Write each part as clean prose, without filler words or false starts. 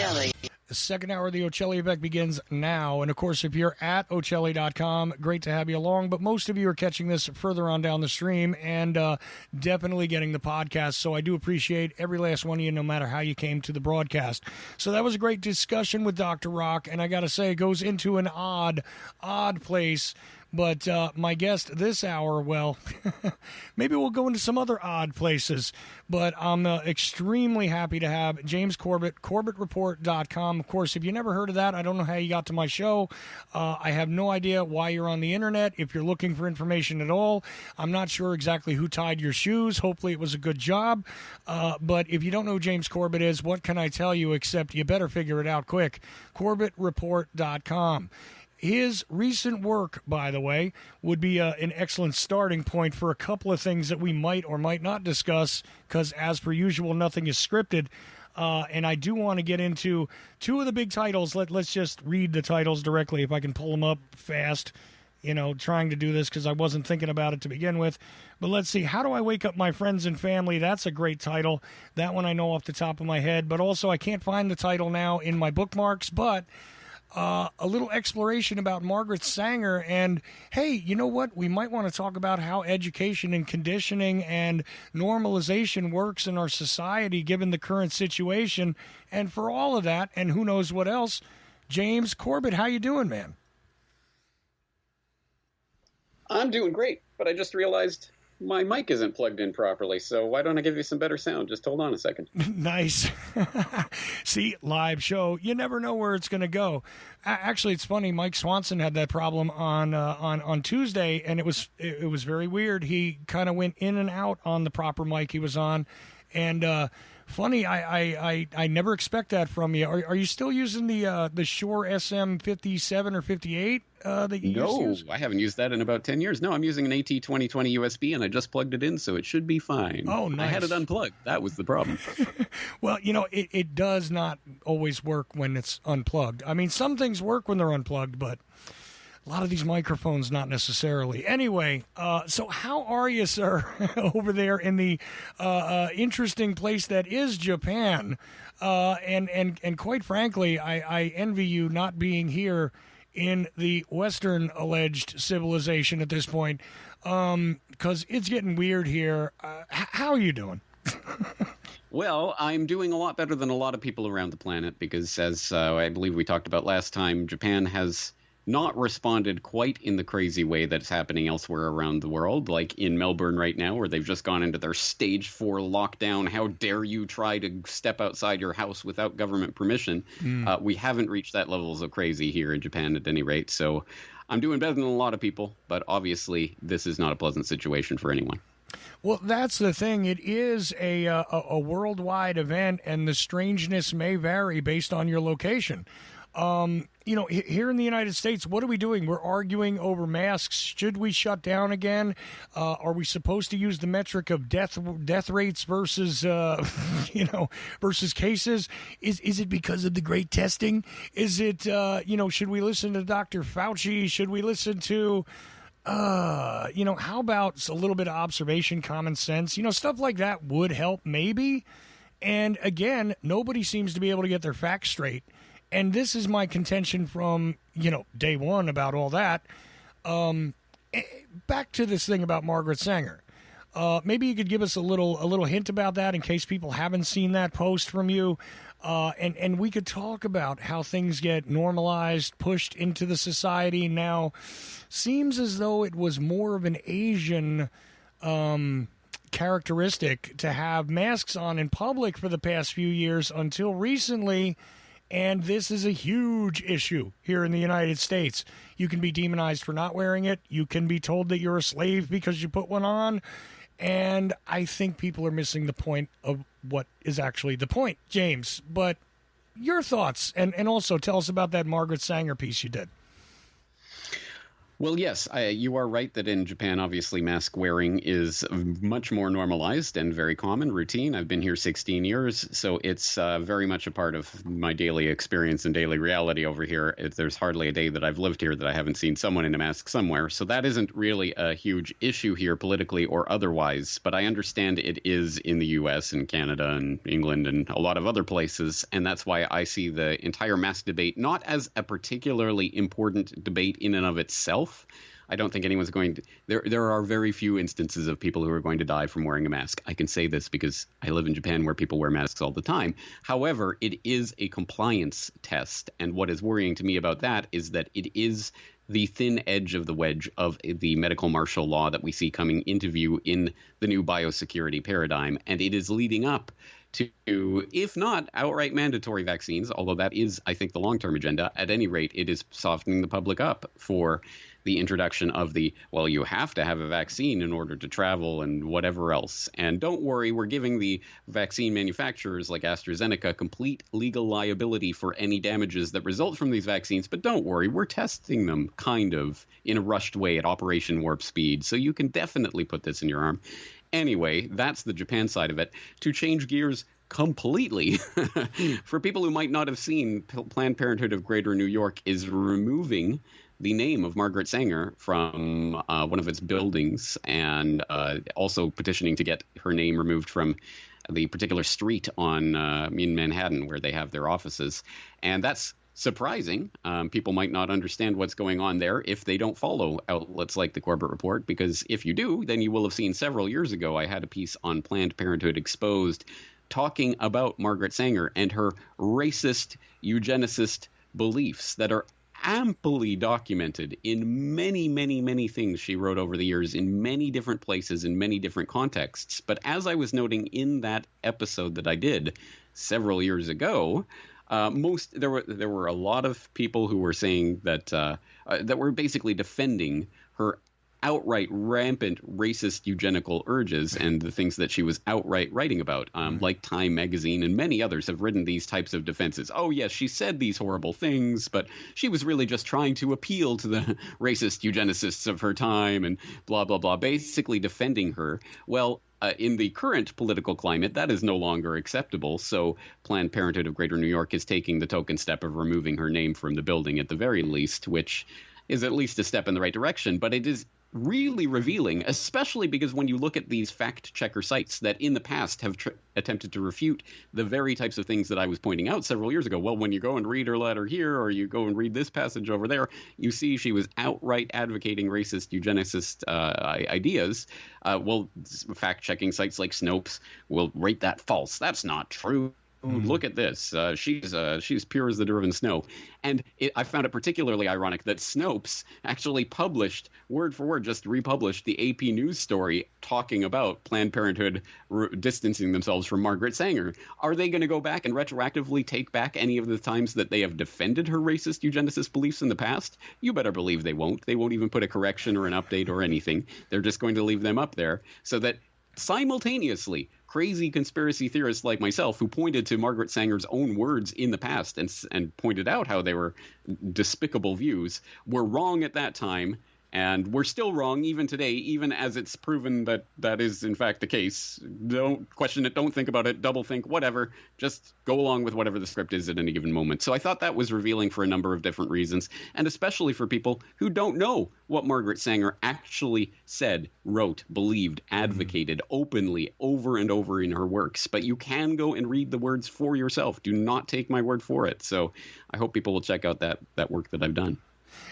Ocelli. The second hour of the Ocelli Effect begins now. And, of course, if you're at Ocelli.com, great to have you along. But most of you are catching this further on down the stream and definitely getting the podcast. So I do appreciate every last one of you, no matter how you came to the broadcast. So that was a great discussion with Dr. Rock. And I got to say, it goes into an odd place. But my guest this hour, well, maybe we'll go into some other odd places. But I'm extremely happy to have James Corbett, CorbettReport.com. Of course, if you never heard of that, I don't know how you got to my show. I have no idea why you're on the internet. If you're looking for information at all, I'm not sure exactly who tied your shoes. Hopefully it was a good job. But if you don't know who James Corbett is, what can I tell you except you better figure it out quick. CorbettReport.com. His recent work, by the way, would be an excellent starting point for a couple of things that we might or might not discuss, because as per usual, nothing is scripted. And I do want to get into two of the big titles. Let's just read the titles directly, if I can pull them up fast. Trying to do this because I wasn't thinking about it to begin with. But let's see. How do I wake up my friends and family? That's a great title. That one I know off the top of my head. But also, I can't find the title now in my bookmarks. But a little exploration about Margaret Sanger. And, hey, you know what? We might want to talk about how education and conditioning and normalization works in our society given the current situation. And for all of that, and who knows what else, James Corbett, how you doing, man? I'm doing great, but I just realized my mic isn't plugged in properly, so why don't I give you some better sound? Just hold on a second. Nice. See, live show. You never know where it's going to go. Actually, it's funny. Mike Swanson had that problem on Tuesday, and it was very weird. He kind of went in and out on the proper mic he was on, and funny. I never expect that from you. Are you still using the Shure SM57 or 58? That you used to use? I haven't used that in about 10 years. No, I'm using an AT2020 USB, and I just plugged it in, so it should be fine. Oh, nice. I had it unplugged. That was the problem. Well, it does not always work when it's unplugged. I mean, some things work when they're unplugged, but a lot of these microphones, not necessarily. Anyway, so how are you, sir, over there in the interesting place that is Japan? And quite frankly, I envy you not being here in the Western alleged civilization at this point, because it's getting weird here. How are you doing? Well, I'm doing a lot better than a lot of people around the planet because, as I believe we talked about last time, Japan has not responded quite in the crazy way that's happening elsewhere around the world, like in Melbourne right now, where they've just gone into their stage 4 lockdown. How dare you try to step outside your house without government permission? We haven't reached that levels of crazy here in Japan at any rate. So I'm doing better than a lot of people, but obviously this is not a pleasant situation for anyone. Well, that's the thing. It is a worldwide event, and the strangeness may vary based on your location. Here in the United States, what are we doing? We're arguing over masks. Should we shut down again? Are we supposed to use the metric of death rates versus, versus cases? Is it because of the great testing? Is it, should we listen to Dr. Fauci? Should we listen to, how about a little bit of observation, common sense? Stuff like that would help maybe. And again, nobody seems to be able to get their facts straight. And this is my contention from, day one about all that. Back to this thing about Margaret Sanger. Maybe you could give us a little hint about that in case people haven't seen that post from you. And we could talk about how things get normalized, pushed into the society now. Seems as though it was more of an Asian characteristic to have masks on in public for the past few years until recently. And this is a huge issue here in the United States. You can be demonized for not wearing it. You can be told that you're a slave because you put one on. And I think people are missing the point of what is actually the point, James. But your thoughts, and also tell us about that Margaret Sanger piece you did. Well, yes, you are right that in Japan, obviously, mask wearing is much more normalized and very common, routine. I've been here 16 years, so it's very much a part of my daily experience and daily reality over here. There's hardly a day that I've lived here that I haven't seen someone in a mask somewhere. So that isn't really a huge issue here politically or otherwise, but I understand it is in the U.S. and Canada and England and a lot of other places, and that's why I see the entire mask debate not as a particularly important debate in and of itself. I don't think anyone's going to. There are very few instances of people who are going to die from wearing a mask. I can say this because I live in Japan where people wear masks all the time. However, it is a compliance test. And what is worrying to me about that is that it is the thin edge of the wedge of the medical martial law that we see coming into view in the new biosecurity paradigm. And it is leading up to, if not outright mandatory vaccines, although that is, I think, the long-term agenda. At any rate, it is softening the public up for the introduction of well, you have to have a vaccine in order to travel and whatever else. And don't worry, we're giving the vaccine manufacturers like AstraZeneca complete legal liability for any damages that result from these vaccines. But don't worry, we're testing them kind of in a rushed way at Operation Warp Speed. So you can definitely put this in your arm. Anyway, that's the Japan side of it. To change gears completely, for people who might not have seen, Planned Parenthood of Greater New York is removing the name of Margaret Sanger from one of its buildings, and also petitioning to get her name removed from the particular street in Manhattan where they have their offices. And that's surprising. People might not understand what's going on there if they don't follow outlets like the Corbett Report, because if you do, then you will have seen several years ago I had a piece on Planned Parenthood Exposed talking about Margaret Sanger and her racist eugenicist beliefs that are amply documented in many, many, many things she wrote over the years in many different places, in many different contexts. But as I was noting in that episode that I did several years ago, there were a lot of people who were saying that that were basically defending her outright rampant racist eugenical urges and the things that she was outright writing about, like Time magazine and many others have written these types of defenses. Oh, yes, she said these horrible things, but she was really just trying to appeal to the racist eugenicists of her time and blah, blah, blah, basically defending her. Well, in the current political climate, that is no longer acceptable. So Planned Parenthood of Greater New York is taking the token step of removing her name from the building at the very least, which is at least a step in the right direction. But it is really revealing, especially because when you look at these fact-checker sites that in the past have attempted to refute the very types of things that I was pointing out several years ago. Well, when you go and read her letter here, or you go and read this passage over there, you see she was outright advocating racist eugenicist ideas. Well, fact-checking sites like Snopes will rate that false. That's not true. Look at this. She's pure as the driven snow. And I found it particularly ironic that Snopes actually published, word for word, just republished the AP News story talking about Planned Parenthood distancing themselves from Margaret Sanger. Are they going to go back and retroactively take back any of the times that they have defended her racist eugenicist beliefs in the past? You better believe they won't. They won't even put a correction or an update or anything. They're just going to leave them up there so that simultaneously crazy conspiracy theorists like myself, who pointed to Margaret Sanger's own words in the past and pointed out how they were despicable views, were wrong at that time. And we're still wrong even today, even as it's proven that that is, in fact, the case. Don't question it. Don't think about it. Double think, whatever. Just go along with whatever the script is at any given moment. So I thought that was revealing for a number of different reasons, and especially for people who don't know what Margaret Sanger actually said, wrote, believed, advocated openly over and over in her works. But you can go and read the words for yourself. Do not take my word for it. So I hope people will check out that work that I've done.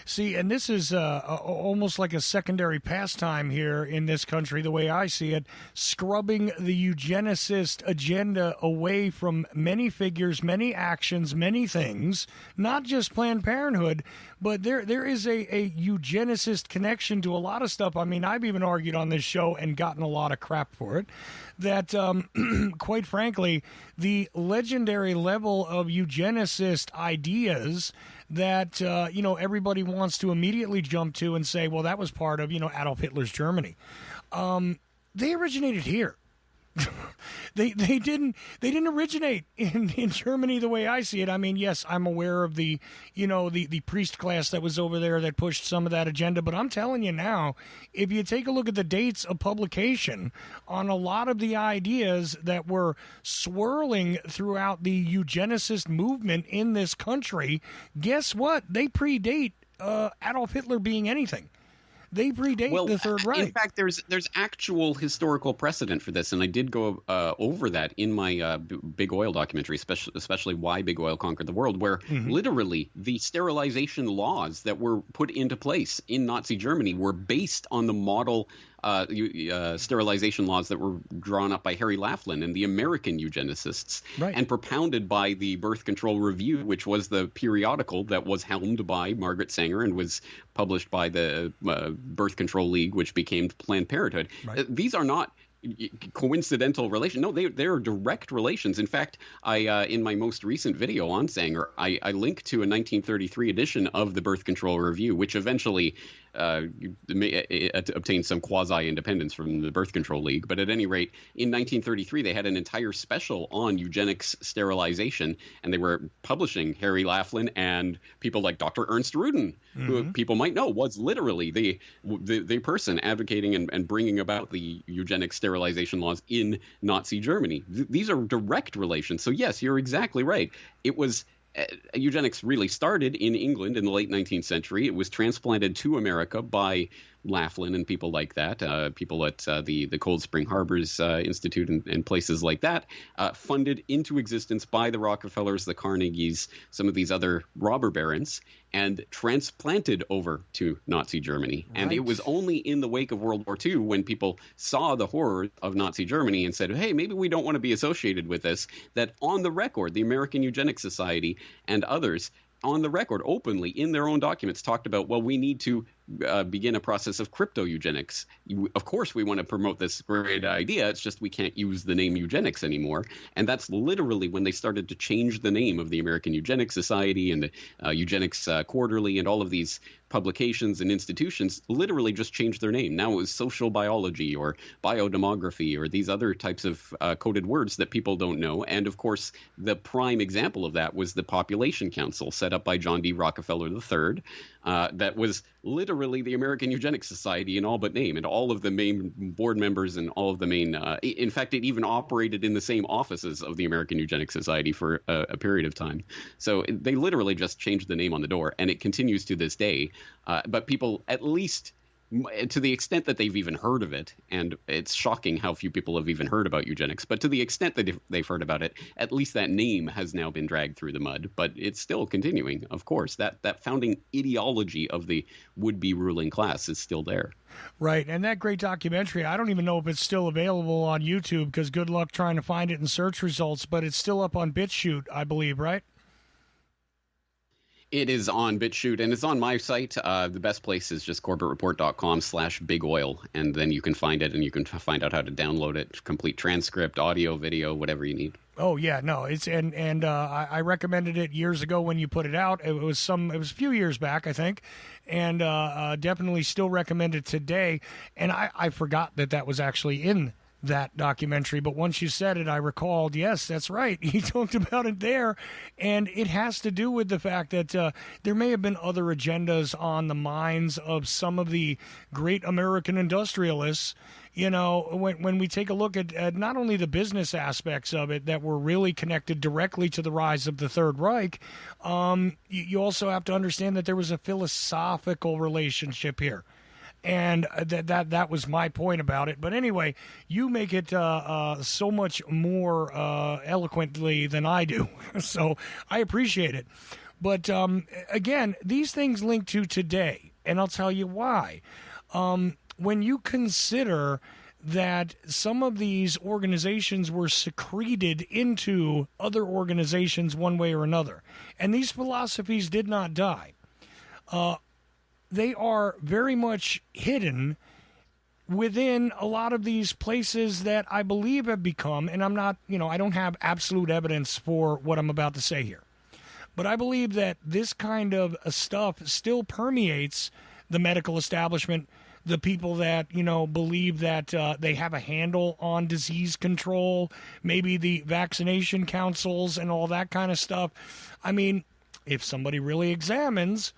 See, and this is almost like a secondary pastime here in this country, the way I see it, scrubbing the eugenicist agenda away from many figures, many actions, many things, not just Planned Parenthood, but there is a eugenicist connection to a lot of stuff. I mean, I've even argued on this show and gotten a lot of crap for it, that, quite frankly, the legendary level of eugenicist ideas that, everybody wants to immediately jump to and say, well, that was part of, Adolf Hitler's Germany. They originated here. They didn't originate in Germany the way I see it. I mean, yes, I'm aware of the priest class that was over there that pushed some of that agenda, but I'm telling you now, if you take a look at the dates of publication on a lot of the ideas that were swirling throughout the eugenicist movement in this country, guess what? They predate Adolf Hitler being anything. They predate the Third Reich. In fact, there's actual historical precedent for this, and I did go over that in my Big Oil documentary, especially Why Big Oil Conquered the World, where literally the sterilization laws that were put into place in Nazi Germany were based on the model sterilization laws that were drawn up by Harry Laughlin and the American eugenicists, and propounded by the Birth Control Review, which was the periodical that was helmed by Margaret Sanger and was published by the Birth Control League, which became Planned Parenthood. These are not coincidental relations. No, they're direct relations. In fact, I in my most recent video on Sanger, I link to a 1933 edition of the Birth Control Review, which eventually obtained some quasi-independence from the Birth Control League. But at any rate, in 1933, they had an entire special on eugenics sterilization, and they were publishing Harry Laughlin and people like Dr. Ernst Rudin, who people might know was literally the person advocating and bringing about the eugenics sterilization laws in Nazi Germany. These are direct relations. So yes, you're exactly right. It was eugenics really started in England in the late 19th century. It was transplanted to America by Laughlin and people like that, people at the Cold Spring Harbors Institute and places like that, funded into existence by the Rockefellers, the Carnegies, some of these other robber barons, and transplanted over to Nazi Germany. And it was only in the wake of World War II when people saw the horror of Nazi Germany and said, hey, maybe we don't want to be associated with this, that on the record, the American Eugenics Society and others on the record openly in their own documents talked about, well, we need to begin a process of crypto-eugenics. Of course, we want to promote this great idea. It's just we can't use the name eugenics anymore. And that's literally when they started to change the name of the American Eugenics Society and the Eugenics Quarterly and all of these publications and institutions literally just changed their name. Now it was social biology or biodemography or these other types of coded words that people don't know. And of course, the prime example of that was the Population Council set up by John D. Rockefeller III. That was literally the American Eugenics Society in all but name, and all of the main board members and all of the main in fact, it even operated in the same offices of the American Eugenics Society for a period of time. So they literally just changed the name on the door, and it continues to this day. But people, at least to the extent that they've even heard of it, and it's shocking how few people have even heard about eugenics, but to the extent that they've heard about it, at least that name has now been dragged through the mud. But it's still continuing, of course. That founding ideology of the would-be ruling class is still there. Right, and that great documentary, I don't even know if it's still available on YouTube, because good luck trying to find it in search results, but it's still up on BitChute, I believe, right? It is on BitChute, and it's on my site. The best place is just corbettreport.com/bigoil, and then you can find it, and you can find out how to download it, complete transcript, audio, video, whatever you need. Oh yeah, no, it's and I recommended it years ago when you put it out. It was a few years back, I think, and definitely still recommend it today. And I forgot that was actually in that documentary, but once you said it, I recalled, yes, that's right. He talked about it there, and it has to do with the fact that there may have been other agendas on the minds of some of the great American industrialists. You know, when we take a look at not only the business aspects of it that were really connected directly to the rise of the Third Reich, you also have to understand that there was a philosophical relationship here. And that was my point about it. But anyway, you make it so much more eloquently than I do. So I appreciate it. But again, these things link to today, and I'll tell you why. When you consider that some of these organizations were secreted into other organizations one way or another, and these philosophies did not die, they are very much hidden within a lot of these places that I believe have become, and I'm not, I don't have absolute evidence for what I'm about to say here, but I believe that this kind of stuff still permeates the medical establishment, the people that, believe that they have a handle on disease control, maybe the vaccination councils and all that kind of stuff. I mean, if somebody really examines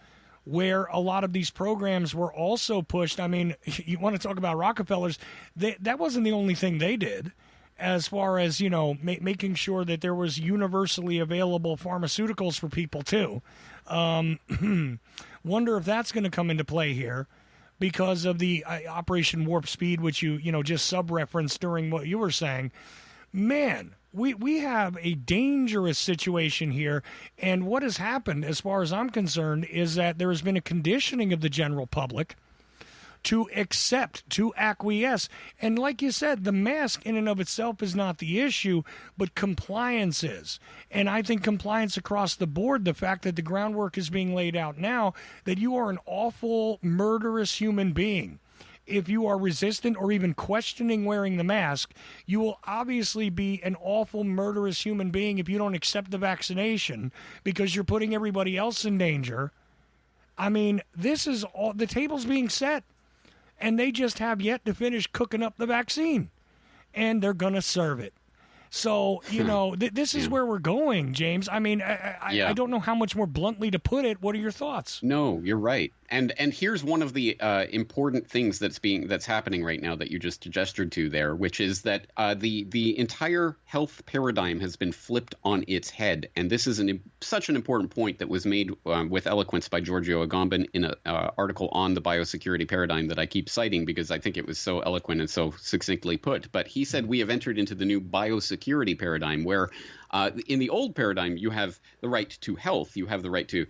where a lot of these programs were also pushed, I mean, you want to talk about Rockefellers, that wasn't the only thing they did as far as, making sure that there was universally available pharmaceuticals for people too. Wonder if that's going to come into play here because of the Operation Warp Speed, which you just sub-referenced during what you were saying. Man, we have a dangerous situation here, and what has happened, as far as I'm concerned, is that there has been a conditioning of the general public to accept, to acquiesce. And like you said, the mask in and of itself is not the issue, but compliance is. And I think compliance across the board, the fact that the groundwork is being laid out now, that you are an awful, murderous human being. If you are resistant or even questioning wearing the mask, you will obviously be an awful, murderous human being if you don't accept the vaccination because you're putting everybody else in danger. I mean, this is all, the table's being set. And they just have yet to finish cooking up the vaccine. And they're going to serve it. So, this is where we're going, James. I mean, I don't know how much more bluntly to put it. What are your thoughts? No, you're right. And here's one of the important things that's happening right now that you just gestured to there, which is that the entire health paradigm has been flipped on its head. And this is such an important point that was made with eloquence by Giorgio Agamben in an article on the biosecurity paradigm that I keep citing because I think it was so eloquent and so succinctly put. But he said we have entered into the new biosecurity paradigm where in the old paradigm, you have the right to health. You have the right to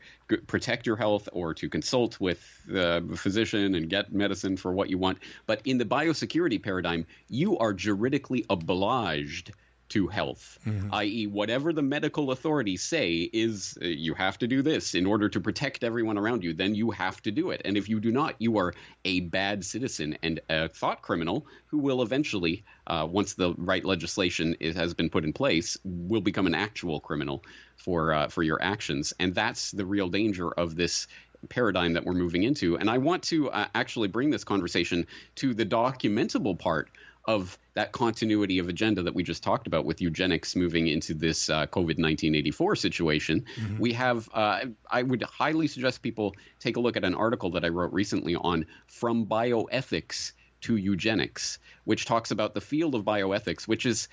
protect your health or to consult with a physician and get medicine for what you want. But in the biosecurity paradigm, you are juridically obliged to health, i.e. whatever the medical authorities say is you have to do this in order to protect everyone around you, then you have to do it. And if you do not, you are a bad citizen and a thought criminal who will eventually, once the right legislation has been put in place, will become an actual criminal for your actions. And that's the real danger of this paradigm that we're moving into. And I want to actually bring this conversation to the documentable part of that continuity of agenda that we just talked about with eugenics moving into this COVID-19 84 situation. We have, I would highly suggest people take a look at an article that I wrote recently on From Bioethics to Eugenics, which talks about the field of bioethics, which is,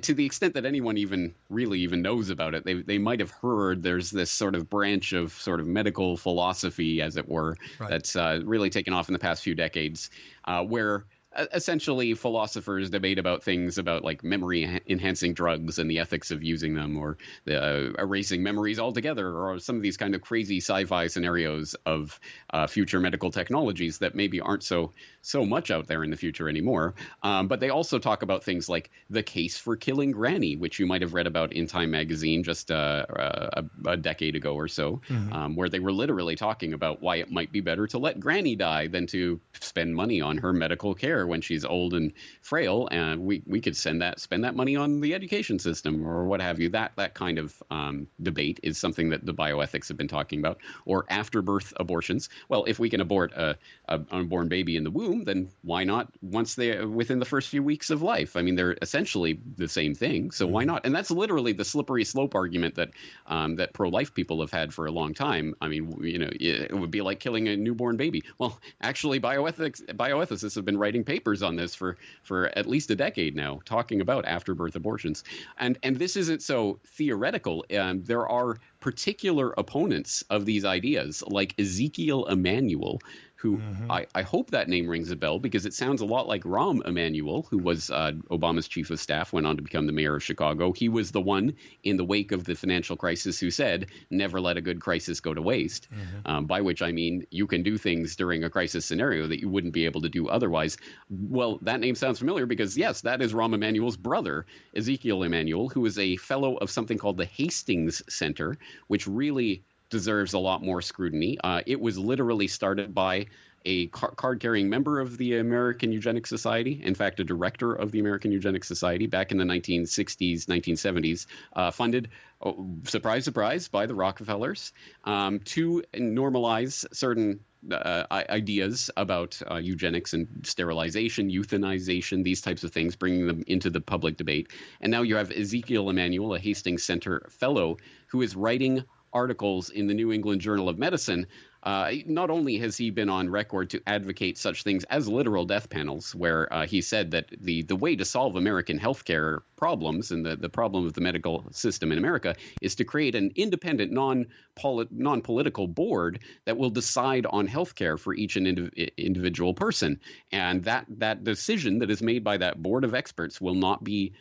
to the extent that anyone even knows about it, they might have heard there's this sort of branch of sort of medical philosophy, as it were, right, that's really taken off in the past few decades, where essentially philosophers debate about things about like memory enhancing drugs and the ethics of using them, or erasing memories altogether, or some of these kind of crazy sci-fi scenarios of future medical technologies that maybe aren't so much out there in the future anymore. But they also talk about things like the case for killing Granny, which you might have read about in Time magazine just a decade ago or so, where they were literally talking about why it might be better to let Granny die than to spend money on her medical care when she's old and frail, and we could spend that money on the education system or what have you. That kind of debate is something that the bioethics have been talking about. Or afterbirth abortions. Well, if we can abort an unborn baby in the womb, then why not within the first few weeks of life? I mean, they're essentially the same thing, so why not? And that's literally the slippery slope argument that that pro-life people have had for a long time. I mean, it would be like killing a newborn baby. Well, actually, bioethicists have been writing papers on this for at least a decade now, talking about afterbirth abortions. And this isn't so theoretical. There are particular opponents of these ideas, like Ezekiel Emanuel, who I hope that name rings a bell because it sounds a lot like Rahm Emanuel, who was Obama's chief of staff, went on to become the mayor of Chicago. He was the one in the wake of the financial crisis who said, never let a good crisis go to waste, by which I mean you can do things during a crisis scenario that you wouldn't be able to do otherwise. Well, that name sounds familiar because, yes, that is Rahm Emanuel's brother, Ezekiel Emanuel, who is a fellow of something called the Hastings Center, which really deserves a lot more scrutiny. It was literally started by a card-carrying member of the American Eugenics Society, in fact, a director of the American Eugenics Society back in the 1960s, 1970s, funded, surprise, surprise, by the Rockefellers to normalize certain ideas about eugenics and sterilization, euthanization, these types of things, bringing them into the public debate. And now you have Ezekiel Emanuel, a Hastings Center fellow, who is writing articles in the New England Journal of Medicine. Not only has he been on record to advocate such things as literal death panels, where he said that the way to solve American healthcare problems and the problem of the medical system in America is to create an independent, non-political board that will decide on healthcare for each individual person. And that decision that is made by that board of experts will not be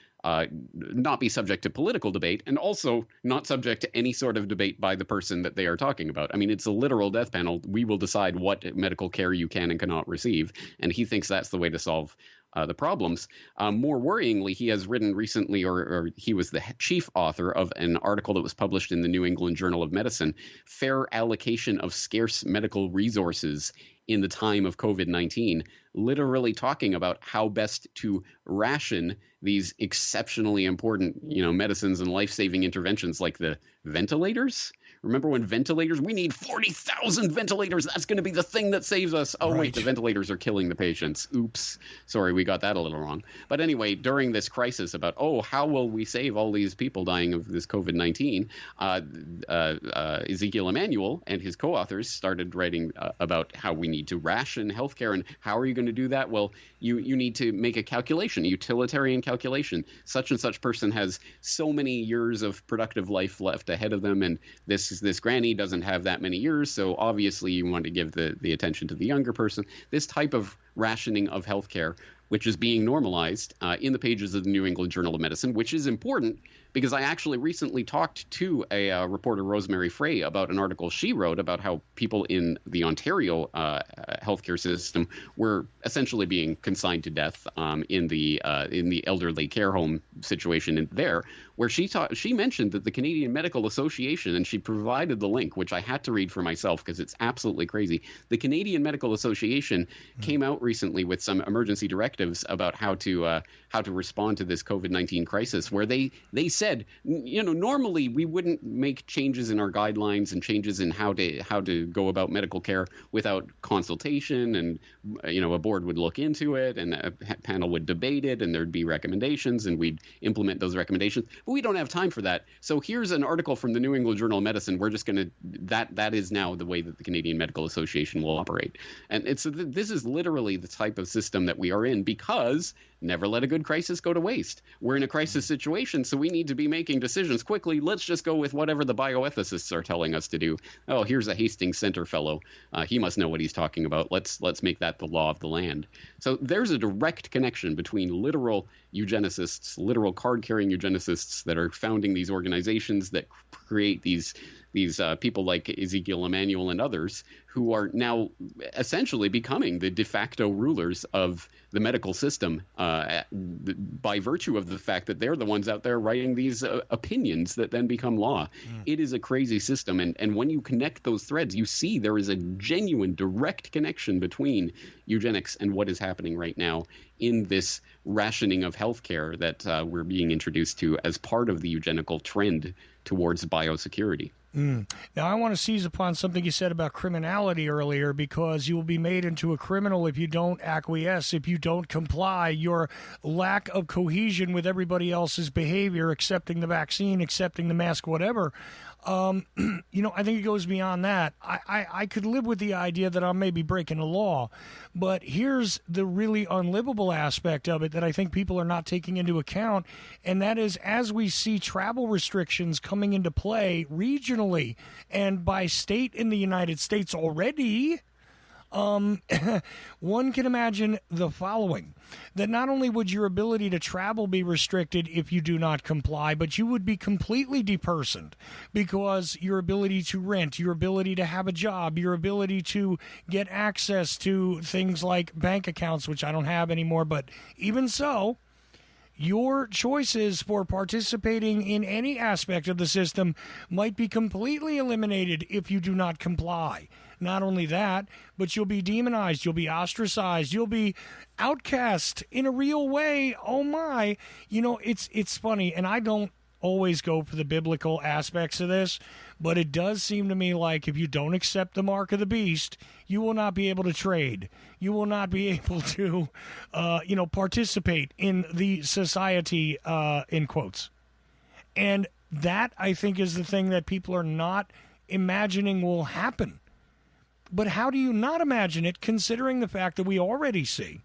subject to political debate, and also not subject to any sort of debate by the person that they are talking about. I mean, it's a literal death panel. We will decide what medical care you can and cannot receive, and he thinks that's the way to solve the problems. More worryingly, he has written recently, or he was the chief author of an article that was published in the New England Journal of Medicine, Fair Allocation of Scarce Medical Resources in the Time of COVID-19, literally talking about how best to ration these exceptionally important, medicines and life-saving interventions like the ventilators. Remember when we need 40,000 ventilators. That's going to be the thing that saves us. Oh, right. Wait, the ventilators are killing the patients. Oops. Sorry, we got that a little wrong. But anyway, during this crisis about, how will we save all these people dying of this COVID-19, Ezekiel Emanuel and his co-authors started writing about how we need to ration healthcare. And how are you going to do that? Well, you need to make a calculation, a utilitarian calculation. Such and such person has so many years of productive life left ahead of them, and this granny doesn't have that many years, so obviously you want to give the attention to the younger person. This type of rationing of healthcare, which is being normalized in the pages of the New England Journal of Medicine, which is important because I actually recently talked to a reporter, Rosemary Frey, about an article she wrote about how people in the Ontario healthcare system were essentially being consigned to death in the elderly care home situation there, where she mentioned that the Canadian Medical Association, and she provided the link, which I had to read for myself because it's absolutely crazy. The Canadian Medical Association came out recently with some emergency directives about how to respond to this COVID-19 crisis, where they said, normally we wouldn't make changes in our guidelines and changes in how to go about medical care without consultation, and a board would look into it and a panel would debate it and there'd be recommendations and we'd implement those recommendations. But we don't have time for that. So here's an article from the New England Journal of Medicine. We're just going to that is now the way that the Canadian Medical Association will operate. And this is literally the type of system that we are in, because never let a good crisis go to waste. We're in a crisis situation, so we need to be making decisions quickly. Let's just go with whatever the bioethicists are telling us to do. Oh, here's a Hastings Center fellow. He must know what he's talking about. Let's make that the law of the land. So there's a direct connection between literal eugenicists, literal card-carrying eugenicists that are founding these organizations that create these people like Ezekiel Emanuel and others, who are now essentially becoming the de facto rulers of the medical system by virtue of the fact that they're the ones out there writing these opinions that then become law. It is a crazy system. And when you connect those threads, you see there is a genuine direct connection between eugenics and what is happening right now in this rationing of healthcare that we're being introduced to as part of the eugenical trend towards biosecurity. Now, I want to seize upon something you said about criminality earlier, because you will be made into a criminal if you don't acquiesce, if you don't comply. Your lack of cohesion with everybody else's behavior, accepting the vaccine, accepting the mask, whatever. I think it goes beyond that. I could live with the idea that I'm maybe breaking a law, but here's the really unlivable aspect of it that I think people are not taking into account, and that is, as we see travel restrictions coming into play regionally and by state in the United States already, one can imagine the following: that not only would your ability to travel be restricted if you do not comply, but you would be completely depersoned, because your ability to rent, your ability to have a job, your ability to get access to things like bank accounts, which I don't have anymore, but even so, your choices for participating in any aspect of the system might be completely eliminated if you do not comply. Not only that, but you'll be demonized, you'll be ostracized, you'll be outcast in a real way. Oh my, it's funny, and I don't always go for the biblical aspects of this, but it does seem to me like if you don't accept the mark of the beast, you will not be able to trade. You will not be able to, participate in the society, in quotes. And that, I think, is the thing that people are not imagining will happen. But how do you not imagine it, considering the fact that we already see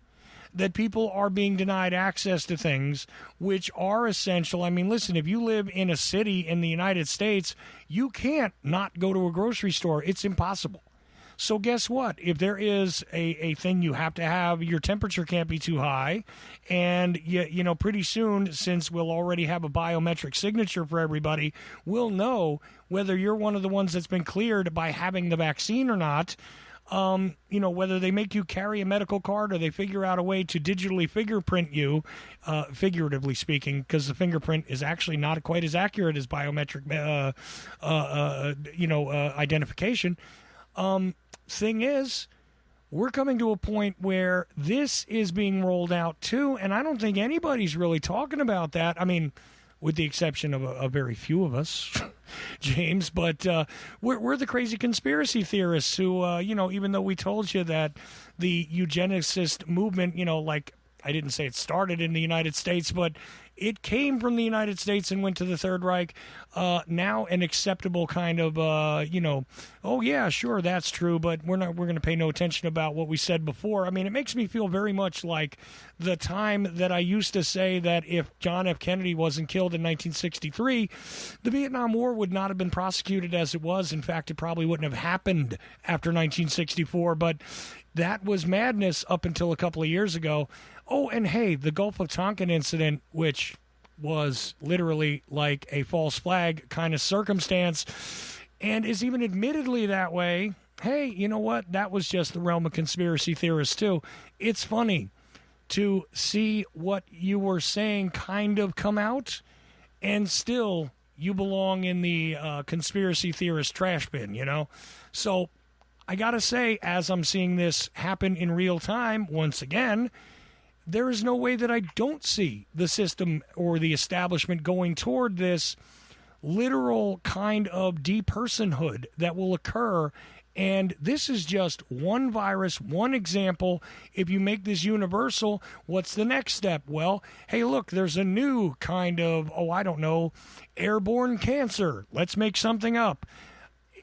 that people are being denied access to things which are essential? I mean, listen, if you live in a city in the United States, you can't not go to a grocery store. It's impossible. So guess what? If there is a thing you have to have, your temperature can't be too high. And, pretty soon, since we'll already have a biometric signature for everybody, we'll know whether you're one of the ones that's been cleared by having the vaccine or not. Whether they make you carry a medical card or they figure out a way to digitally fingerprint you, figuratively speaking, because the fingerprint is actually not quite as accurate as biometric, identification. Thing is, we're coming to a point where this is being rolled out too, and I don't think anybody's really talking about that. I mean, with the exception of a very few of us, James, but we're the crazy conspiracy theorists who, even though we told you that the eugenicist movement, I didn't say it started in the United States, but it came from the United States and went to the Third Reich. Now an acceptable kind of, oh yeah, sure, that's true, but we're going to pay no attention about what we said before. I mean, it makes me feel very much like the time that I used to say that if John F. Kennedy wasn't killed in 1963, the Vietnam War would not have been prosecuted as it was. In fact, it probably wouldn't have happened after 1964, but that was madness up until a couple of years ago. Oh, and hey, the Gulf of Tonkin incident, which was literally like a false flag kind of circumstance, and is even admittedly that way. Hey, you know what? That was just the realm of conspiracy theorists, too. It's funny to see what you were saying kind of come out, and still you belong in the conspiracy theorist trash bin, So I got to say, as I'm seeing this happen in real time, once again, there is no way that I don't see the system or the establishment going toward this literal kind of depersonhood that will occur. And this is just one virus, one example. If you make this universal, what's the next step? Well, hey, look, there's a new kind of, airborne cancer. Let's make something up.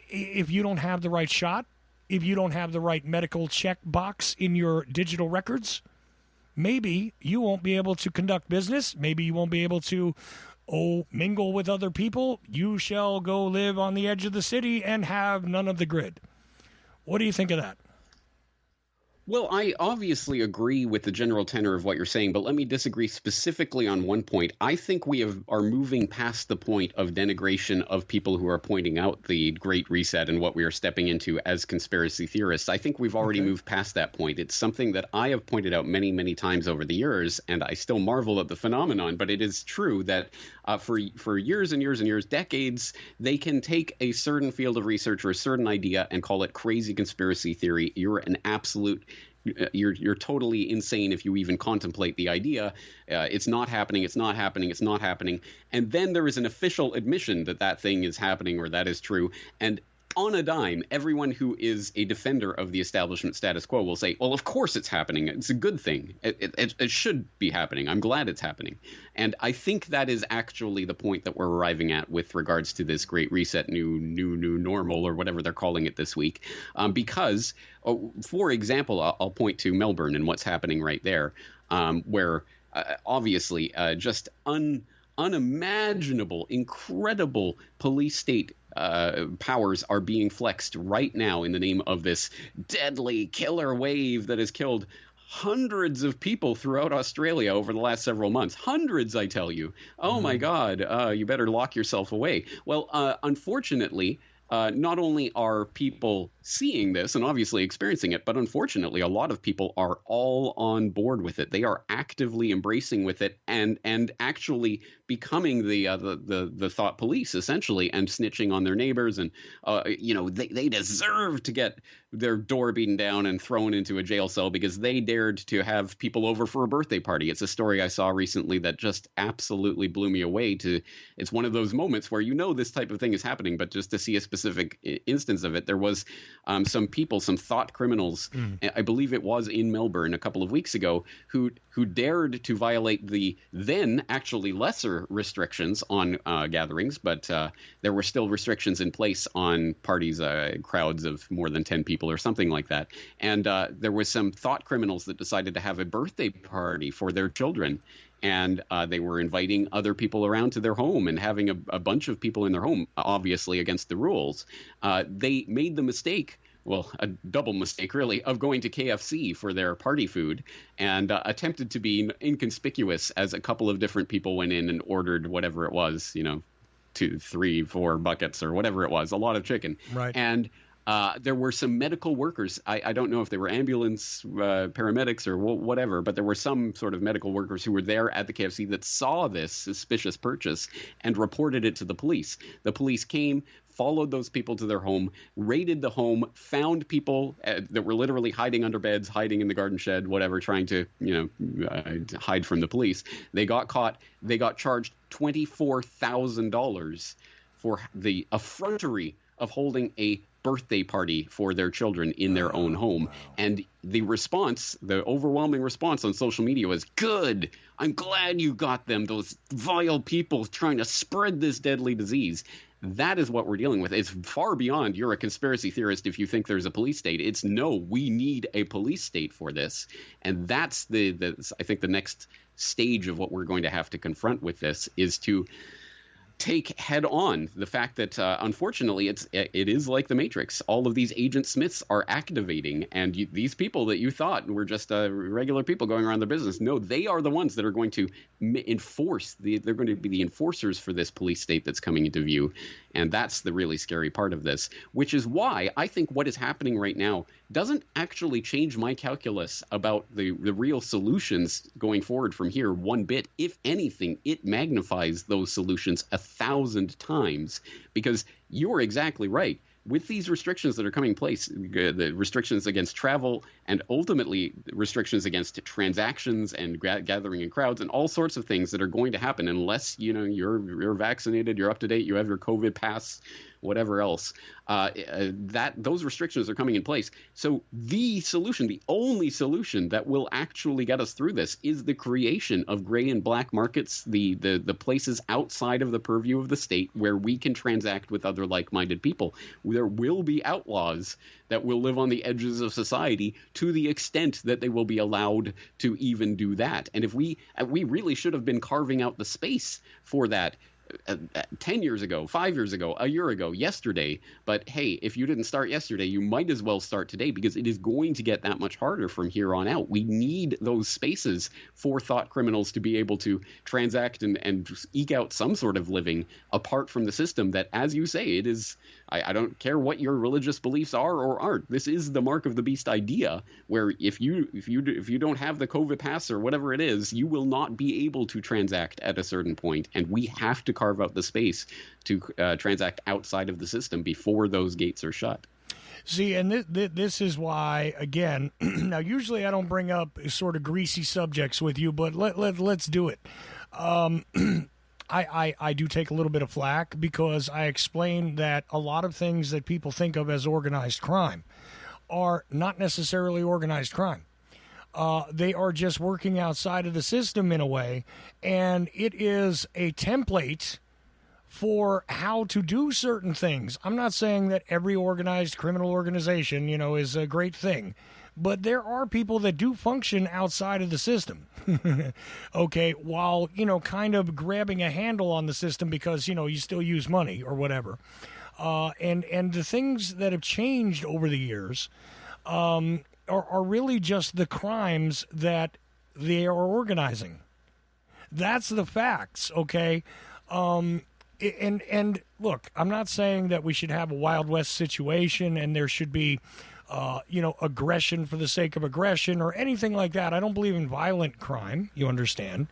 If you don't have the right shot, if you don't have the right medical check box in your digital records, maybe you won't be able to conduct business. Maybe you won't be able to, mingle with other people. You shall go live on the edge of the city and have none of the grid. What do you think of that? Well, I obviously agree with the general tenor of what you're saying, but let me disagree specifically on one point. I think we are moving past the point of denigration of people who are pointing out the Great Reset and what we are stepping into as conspiracy theorists. I think we've already moved past that point. It's something that I have pointed out many, many times over the years, and I still marvel at the phenomenon, but it is true that for years and years and years, decades, they can take a certain field of research or a certain idea and call it crazy conspiracy theory. You're totally insane if you even contemplate the idea. It's not happening. It's not happening. It's not happening. And then there is an official admission that thing is happening or that is true. And on a dime, everyone who is a defender of the establishment status quo will say, well, of course it's happening. It's a good thing. It should be happening. I'm glad it's happening. And I think that is actually the point that we're arriving at with regards to this Great Reset, new normal, or whatever they're calling it this week. Because, for example, I'll point to Melbourne and what's happening right there, where obviously just unimaginable, incredible police state powers are being flexed right now in the name of this deadly killer wave that has killed hundreds of people throughout Australia over the last several months. Hundreds, I tell you. Oh, my God, you better lock yourself away. Well, unfortunately, not only are people seeing this and obviously experiencing it, but unfortunately, a lot of people are all on board with it. They are actively embracing with it and actually becoming the thought police essentially, and snitching on their neighbors. And they deserve to get their door beaten down and thrown into a jail cell because they dared to have people over for a birthday party. It's a story I saw recently that just absolutely blew me away. It's one of those moments where this type of thing is happening, but just to see a specific instance of it, there was some people, some thought criminals, I believe it was in Melbourne a couple of weeks ago, who dared to violate the then actually lesser restrictions on gatherings, but there were still restrictions in place on parties, crowds of more than 10 people or something like that. And there was some thought criminals that decided to have a birthday party for their children. And they were inviting other people around to their home and having a bunch of people in their home, obviously against the rules. They made the mistake, well, a double mistake, really, of going to KFC for their party food and attempted to be inconspicuous as a couple of different people went in and ordered whatever it was, 2, 3, 4 buckets or whatever it was, a lot of chicken. Right. And there were some medical workers. I don't know if they were ambulance paramedics or whatever, but there were some sort of medical workers who were there at the KFC that saw this suspicious purchase and reported it to the police. The police came, followed those people to their home, raided the home, found people that were literally hiding under beds, hiding in the garden shed, whatever, trying to, hide from the police. They got caught. They got charged $24,000 for the effrontery of holding a birthday party for their children in their own home. Wow. And the overwhelming response on social media was, good, I'm glad you got them, those vile people trying to spread this deadly disease. That is what we're dealing with. It's far beyond you're a conspiracy theorist if you think there's a police state. It's no, we need a police state for this. And that's I think the next stage of what we're going to have to confront with this is to take head on the fact that unfortunately it is like the Matrix. All of these Agent Smiths are activating, and these people that you thought were just regular people going around their business, no, they are the ones that are going to enforce. They're going to be the enforcers for this police state that's coming into view, and that's the really scary part of this. Which is why I think what is happening right now doesn't actually change my calculus about the real solutions going forward from here one bit. If anything, it magnifies those solutions 1,000 times, because you're exactly right. With these restrictions that are coming in place, the restrictions against travel and ultimately restrictions against transactions and gathering in crowds and all sorts of things that are going to happen unless you're vaccinated, you're up to date, you have your COVID pass, whatever else, those restrictions are coming in place. So the solution, the only solution that will actually get us through this, is the creation of gray and black markets, the places outside of the purview of the state where we can transact with other like-minded people. There will be outlaws that will live on the edges of society to the extent that they will be allowed to even do that. And if we really should have been carving out the space for that 10 years ago, 5 years ago, a year ago, yesterday. But hey, if you didn't start yesterday, you might as well start today, because it is going to get that much harder from here on out. We need those spaces for thought criminals to be able to transact and eke out some sort of living apart from the system that, as you say, it is. I don't care what your religious beliefs are or aren't. This is the mark of the beast idea, where if you don't have the COVID pass or whatever it is, you will not be able to transact at a certain point, and we have to carve out the space to transact outside of the system before those gates are shut. See, and this is why, again, now usually I don't bring up sort of greasy subjects with you, but let's do it. I do take a little bit of flack because I explain that a lot of things that people think of as organized crime are not necessarily organized crime. They are just working outside of the system in a way, and it is a template for how to do certain things. I'm not saying that every organized criminal organization, is a great thing, but there are people that do function outside of the system. Okay, while, kind of grabbing a handle on the system because, you still use money or whatever. And the things that have changed over the years are really just the crimes that they are organizing. That's the facts, okay? And look, I'm not saying that we should have a Wild West situation and there should be, aggression for the sake of aggression or anything like that. I don't believe in violent crime, you understand.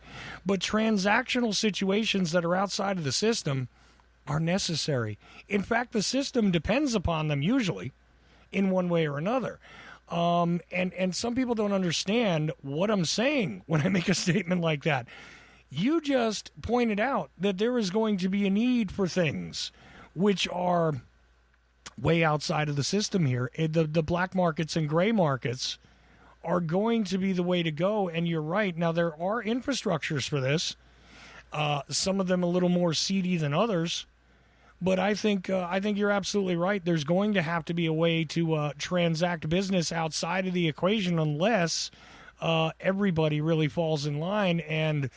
But transactional situations that are outside of the system are necessary. In fact, the system depends upon them usually in one way or another. And some people don't understand what I'm saying when I make a statement like that. You just pointed out that there is going to be a need for things which are way outside of the system here. The black markets and gray markets are going to be the way to go, and you're right. Now, there are infrastructures for this, some of them a little more seedy than others, but I think you're absolutely right. There's going to have to be a way to transact business outside of the equation unless everybody really falls in line. And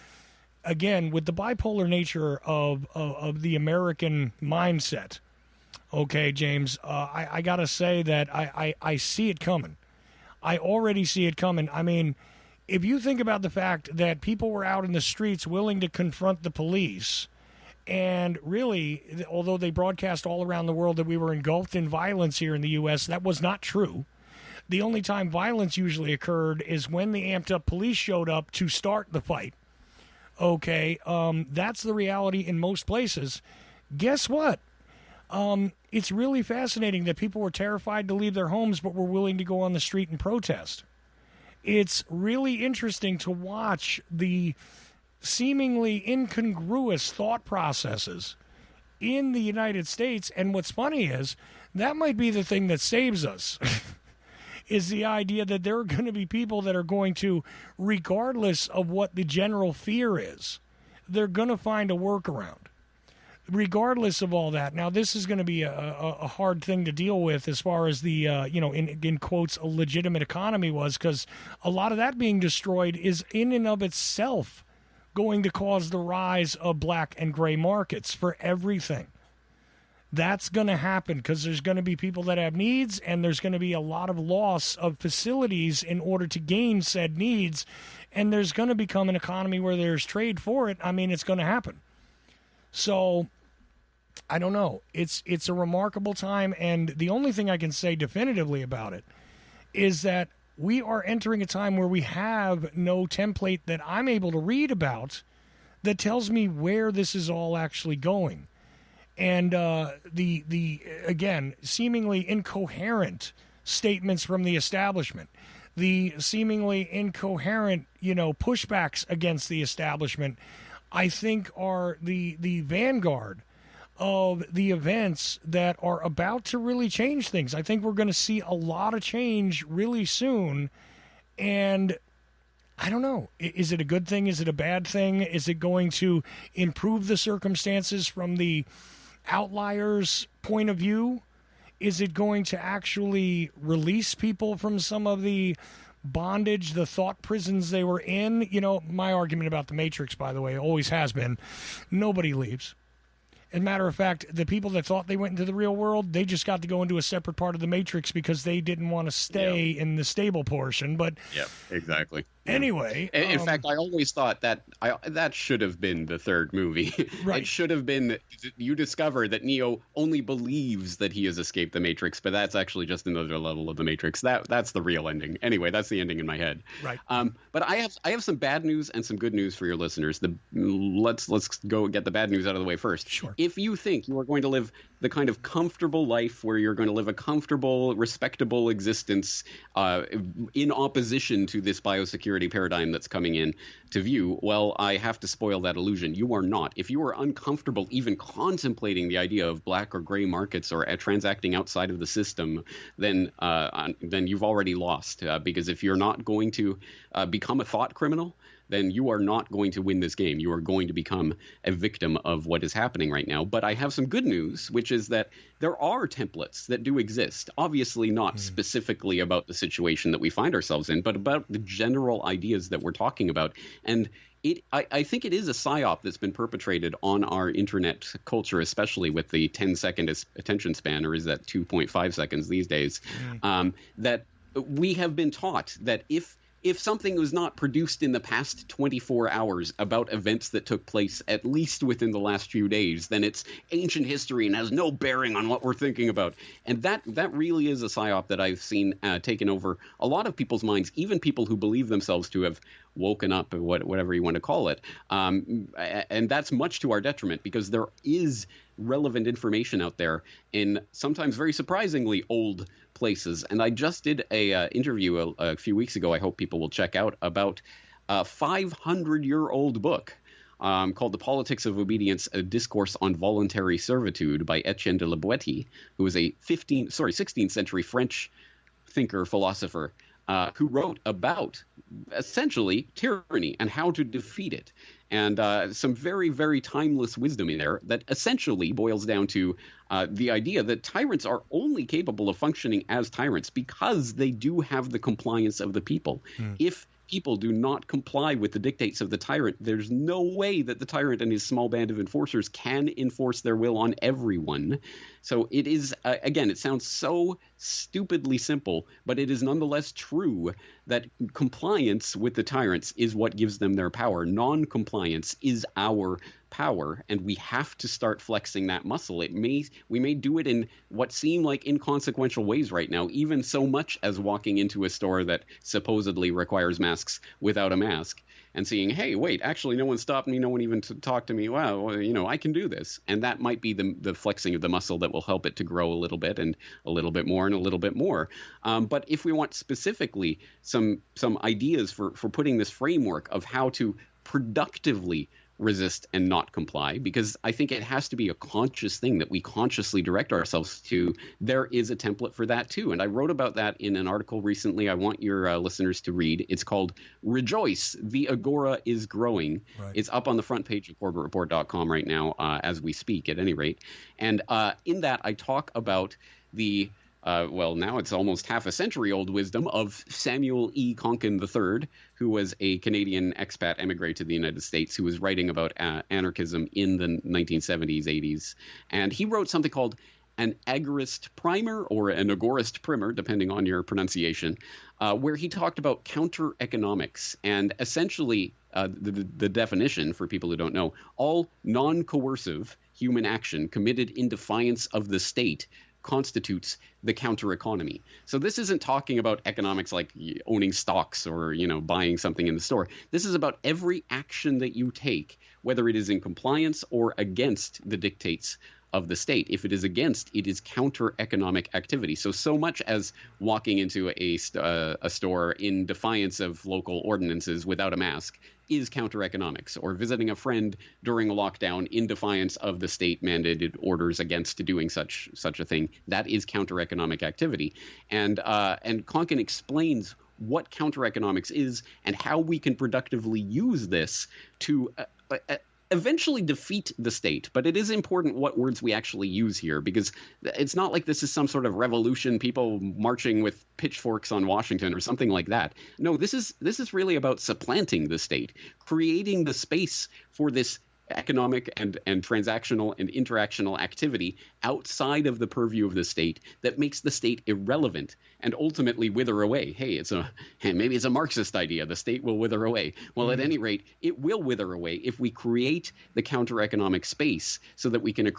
again, with the bipolar nature of the American mindset, okay, James, I got to say that I see it coming. I already see it coming. I mean, if you think about the fact that people were out in the streets willing to confront the police, and really, although they broadcast all around the world that we were engulfed in violence here in the U.S., that was not true. The only time violence usually occurred is when the amped-up police showed up to start the fight. Okay, that's the reality in most places. Guess what? It's really fascinating that people were terrified to leave their homes but were willing to go on the street and protest. It's really interesting to watch the seemingly incongruous thought processes in the United States. And what's funny is that might be the thing that saves us. Is the idea that there are going to be people that are going to, regardless of what the general fear is, they're going to find a workaround, regardless of all that. Now, this is going to be a hard thing to deal with as far as the, in quotes, a legitimate economy was, because a lot of that being destroyed is in and of itself going to cause the rise of black and gray markets for everything. That's going to happen because there's going to be people that have needs, and there's going to be a lot of loss of facilities in order to gain said needs, and there's going to become an economy where there's trade for it. I mean, it's going to happen. So, I don't know. It's a remarkable time, and the only thing I can say definitively about it is that we are entering a time where we have no template that I'm able to read about that tells me where this is all actually going. And the again, seemingly incoherent statements from the establishment, the seemingly incoherent, pushbacks against the establishment, I think are the vanguard of the events that are about to really change things. I think we're going to see a lot of change really soon. And I don't know. Is it a good thing? Is it a bad thing? Is it going to improve the circumstances from the outliers' point of view? Is it going to actually release people from some of the bondage, the thought prisons they were in? My argument about the Matrix, by the way, always has been nobody leaves. As a matter of fact, the people that thought they went into the real world, they just got to go into a separate part of the Matrix because they didn't want to stay in the stable portion. But yeah, exactly. Anyway, in fact, I always thought that that should have been the third movie. Right. It should have been, you discover that Neo only believes that he has escaped the Matrix, but that's actually just another level of the Matrix. That's the real ending. Anyway, that's the ending in my head. Right. But I have some bad news and some good news for your listeners. Let's go get the bad news out of the way first. Sure. If you think you are going to live the kind of comfortable life where you're going to live a comfortable, respectable existence in opposition to this biosecurity paradigm that's coming in to view, well, I have to spoil that illusion. You are not. If you are uncomfortable even contemplating the idea of black or gray markets or transacting outside of the system, then you've already lost. Because if you're not going to become a thought criminal, then you are not going to win this game. You are going to become a victim of what is happening right now. But I have some good news, which is that there are templates that do exist. Obviously not specifically about the situation that we find ourselves in, but about the general ideas that we're talking about. And I think it is a psyop that's been perpetrated on our internet culture, especially with the 10-second attention span, or is that 2.5 seconds these days, that we have been taught that if if something was not produced in the past 24 hours about events that took place at least within the last few days, then it's ancient history and has no bearing on what we're thinking about. And that really is a psyop that I've seen taken over a lot of people's minds, even people who believe themselves to have woken up, or whatever you want to call it. And that's much to our detriment, because there is relevant information out there in sometimes very surprisingly old places. And I just did a interview a few weeks ago, I hope people will check out, about a 500-year-old book called The Politics of Obedience, a Discourse on Voluntary Servitude by Etienne de la Boétie, who was a 16th century French thinker, philosopher, who wrote about essentially tyranny and how to defeat it. And some very, very timeless wisdom in there that essentially boils down to the idea that tyrants are only capable of functioning as tyrants because they do have the compliance of the people. If people do not comply with the dictates of the tyrant, there's no way that the tyrant and his small band of enforcers can enforce their will on everyone. So it is, again, it sounds so stupidly simple, but it is nonetheless true that compliance with the tyrants is what gives them their power. Non-compliance is our power, and we have to start flexing that muscle. We may do it in what seem like inconsequential ways right now, even so much as walking into a store that supposedly requires masks without a mask and seeing, hey, wait, actually no one stopped me, no one even talked to me. Wow, well, I can do this. And that might be the flexing of the muscle that will help it to grow a little bit and a little bit more and a little bit more. But if we want specifically some ideas for putting this framework of how to productively resist and not comply, because I think it has to be a conscious thing that we consciously direct ourselves to, there is a template for that too. And I wrote about that in an article recently I want your listeners to read. It's called Rejoice, the Agora is Growing. Right. It's up on the front page of CorbettReport.com right now as we speak, at any rate. And in that I talk about the now it's almost half a century old wisdom of Samuel E. Konkin III, who was a Canadian expat emigre to the United States, who was writing about anarchism in the 1970s, 80s. And he wrote something called an agorist primer or an agorist primer, depending on your pronunciation, where he talked about counter-economics. And essentially, the definition, for people who don't know, all non-coercive human action committed in defiance of the state constitutes the counter economy. So this isn't talking about economics like owning stocks or, buying something in the store. This is about every action that you take, whether it is in compliance or against the dictates of the state. If it is against, it is counter economic activity. So much as walking into a store in defiance of local ordinances without a mask is counter economics, or visiting a friend during a lockdown in defiance of the state mandated orders against doing such a thing. That is counter economic activity. And Konkin explains what counter economics is and how we can productively use this to eventually defeat the state. But it is important what words we actually use here, because it's not like this is some sort of revolution, people marching with pitchforks on Washington or something like that. No, this is really about supplanting the state, creating the space for this economic and transactional and interactional activity outside of the purview of the state that makes the state irrelevant and ultimately wither away. Hey, maybe it's a Marxist idea. The state will wither away. Well, at any rate, it will wither away if we create the counter-economic space so that we can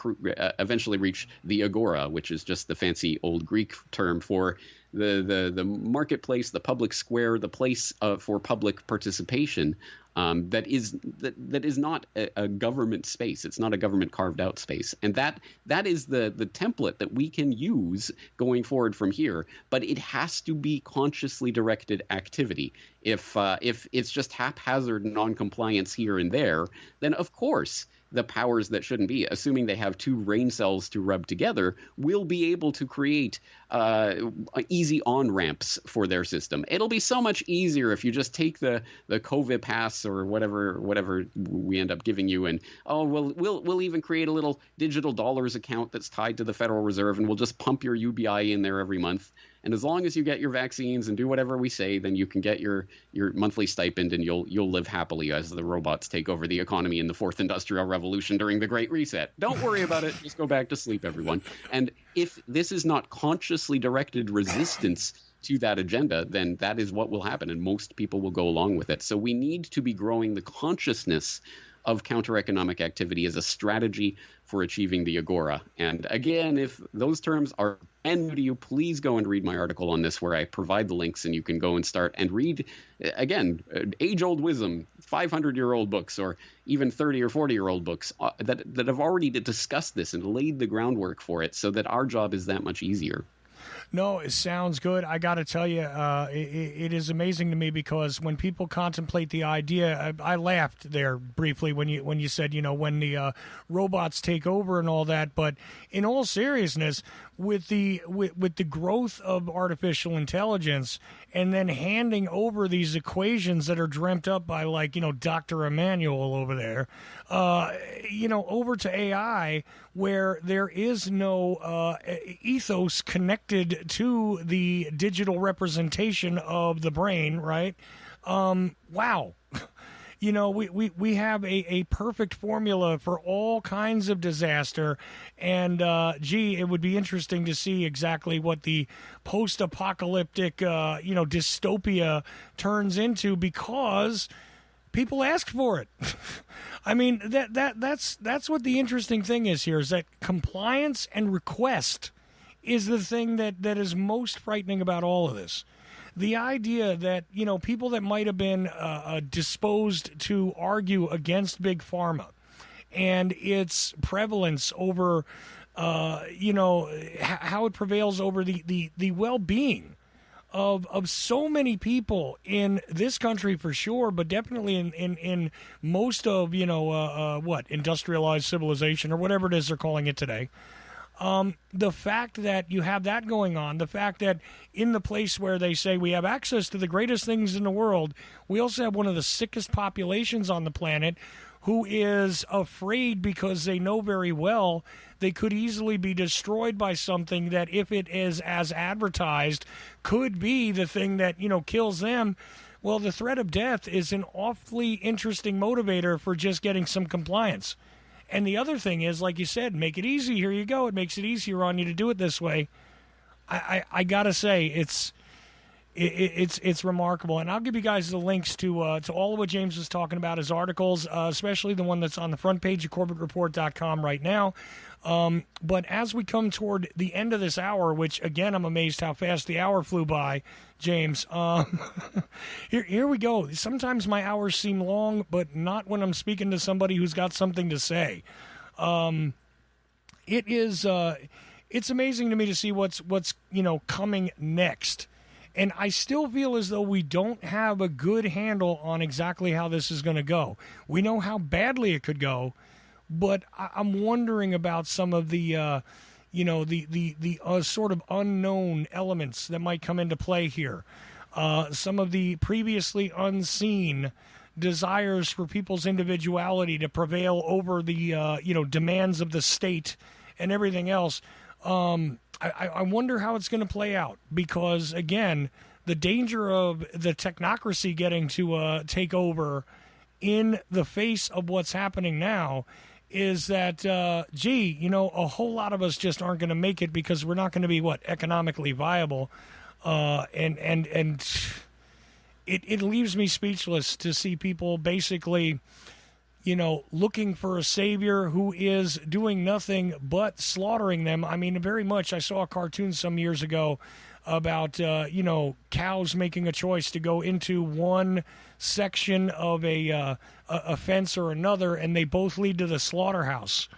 eventually reach the agora, which is just the fancy old Greek term for the marketplace, the public square, the place for public participation. That is not a government space. It's not a government carved out space. And that is the template that we can use going forward from here. But it has to be consciously directed activity. If it's just haphazard non-compliance here and there, then of course the powers that shouldn't be, assuming they have two brain cells to rub together, will be able to create easy on-ramps for their system. It'll be so much easier if you just take the COVID pass or whatever we end up giving you, and we'll even create a little digital dollars account that's tied to the Federal Reserve, and we'll just pump your UBI in there every month. And as long as you get your vaccines and do whatever we say, then you can get your monthly stipend, and you'll live happily as the robots take over the economy in the fourth industrial revolution during the Great Reset. Don't worry about it. Just go back to sleep, everyone. And if this is not consciously directed resistance to that agenda, then that is what will happen, and most people will go along with it. So we need to be growing the consciousness of counter-economic activity as a strategy for achieving the agora. And again, if those terms are brand new to you, please go and read my article on this where I provide the links, and you can go and start and read, again, age-old wisdom, 500-year-old books, or even 30 or 40-year-old books that have already discussed this and laid the groundwork for it, so that our job is that much easier. No, it sounds good. I got to tell you, it is amazing to me because when people contemplate the idea, I laughed there briefly when you said, when the robots take over and all that. But in all seriousness, with the growth of artificial intelligence, and then handing over these equations that are dreamt up by Dr. Emmanuel over there, over to AI, where there is no ethos connected to the digital representation of the brain, right? Wow. We have a perfect formula for all kinds of disaster. And, it would be interesting to see exactly what the post-apocalyptic, dystopia turns into, because people ask for it. I mean, that's what the interesting thing is here, is that compliance and request is the thing that is most frightening about all of this. The idea that, people that might have been disposed to argue against Big Pharma and its prevalence over, how it prevails over the well-being of so many people in this country for sure, but definitely in most of, industrialized civilization or whatever it is they're calling it today. The fact that you have that going on, the fact that in the place where they say we have access to the greatest things in the world, we also have one of the sickest populations on the planet who is afraid because they know very well they could easily be destroyed by something that, if it is as advertised, could be the thing that, kills them. Well, the threat of death is an awfully interesting motivator for just getting some compliance. And the other thing is, like you said, make it easy. Here you go. It makes it easier on you to do it this way. I gotta say, it's remarkable. And I'll give you guys the links to all of what James was talking about, his articles, especially the one that's on the front page of CorbettReport.com right now. But as we come toward the end of this hour, which, again, I'm amazed how fast the hour flew by, James. Here we go. Sometimes my hours seem long, but not when I'm speaking to somebody who's got something to say. It's amazing to me to see what's coming next. And I still feel as though we don't have a good handle on exactly how this is going to go. We know how badly it could go, but I'm wondering about some of the sort of unknown elements that might come into play here. Some of the previously unseen desires for people's individuality to prevail over the demands of the state and everything else. I wonder how it's going to play out, because, again, the danger of the technocracy getting to take over in the face of what's happening now is that, a whole lot of us just aren't going to make it because we're not going to be, economically viable. And it leaves me speechless to see people basically, looking for a savior who is doing nothing but slaughtering them. I mean, very much, I saw a cartoon some years ago about, cows making a choice to go into one section of a fence or another, and they both lead to the slaughterhouse.